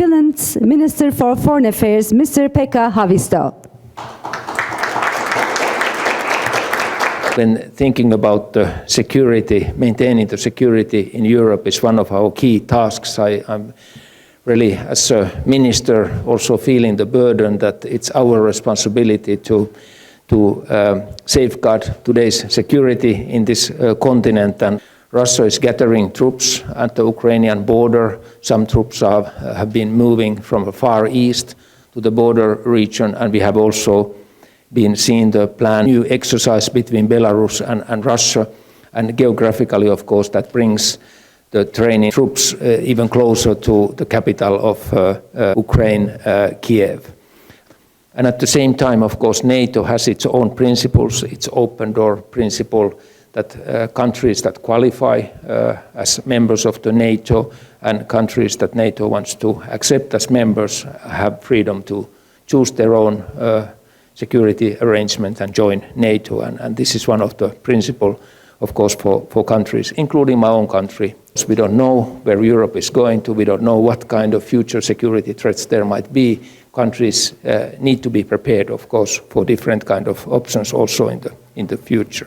Finland's Minister for Foreign Affairs, Mr. Pekka Haavisto. When thinking about the security, maintaining the security in Europe is one of our key tasks. I'm really, as a minister, also feeling the burden that it's our responsibility to safeguard today's security in this continent. And Russia is gathering troops at the Ukrainian border. Some troops have been moving from the far east to the border region, and we have also been seeing the planned new exercise between Belarus and Russia. And geographically, of course, that brings the training troops even closer to the capital of Ukraine, Kiev. And at the same time, of course, NATO has its own principles, its open door principle, that countries that qualify as members of the NATO and countries that NATO wants to accept as members have freedom to choose their own security arrangement and join NATO. And this is one of the principles, of course, for countries, including my own country. We don't know where Europe is going to. We don't know what kind of future security threats there might be. Countries need to be prepared, of course, for different kind of options also in the future.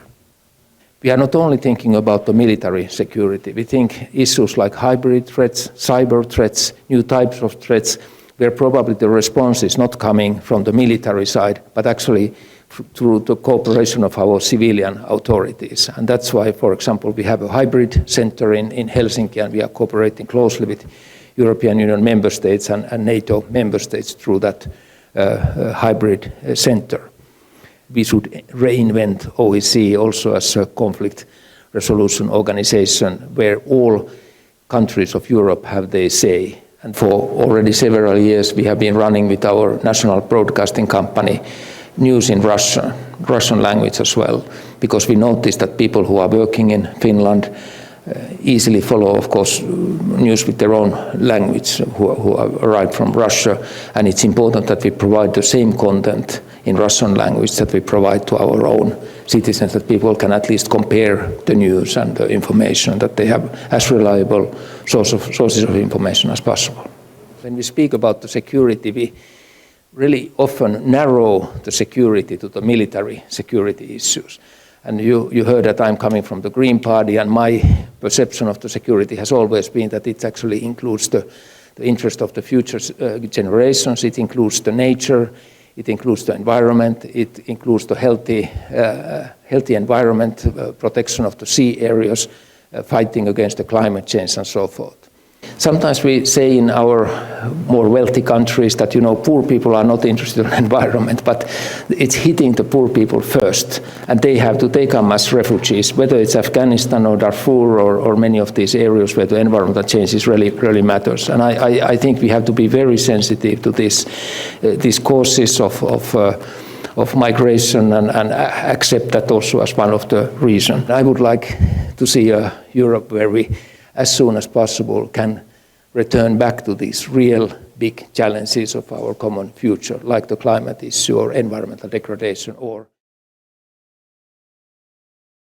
We are not only thinking about the military security. We think issues like hybrid threats, cyber threats, new types of threats, where probably the response is not coming from the military side, but actually through the cooperation of our civilian authorities. And that's why, for example, we have a hybrid center in Helsinki, and we are cooperating closely with European Union member states and NATO member states through that hybrid center. We should reinvent OSCE also as a conflict resolution organization where all countries of Europe have their say. And for already several years we have been running with our national broadcasting company news in Russian language as well, because we noticed that people who are working in Finland easily follow, of course, news with their own language who have arrived from Russia, and it's important that we provide the same content in Russian language that we provide to our own citizens, that people can at least compare the news and the information, that they have as reliable sources of information as possible. When we speak about the security, we really often narrow the security to the military security issues. And you heard that I'm coming from the Green Party, and my perception of the security has always been that it actually includes the interest of the future generations, it includes the nature, it includes the environment, it includes the healthy environment, protection of the sea areas, fighting against the climate change and so forth. Sometimes we say in our more wealthy countries that, poor people are not interested in environment, but it's hitting the poor people first, and they come as refugees, whether it's Afghanistan or Darfur or many of these areas where the environmental changes really matters. And I think we have to be very sensitive to these causes of migration and accept that also as one of the reasons. I would like to see a Europe where we, as soon as possible, can return back to these real big challenges of our common future, like the climate issue or environmental degradation or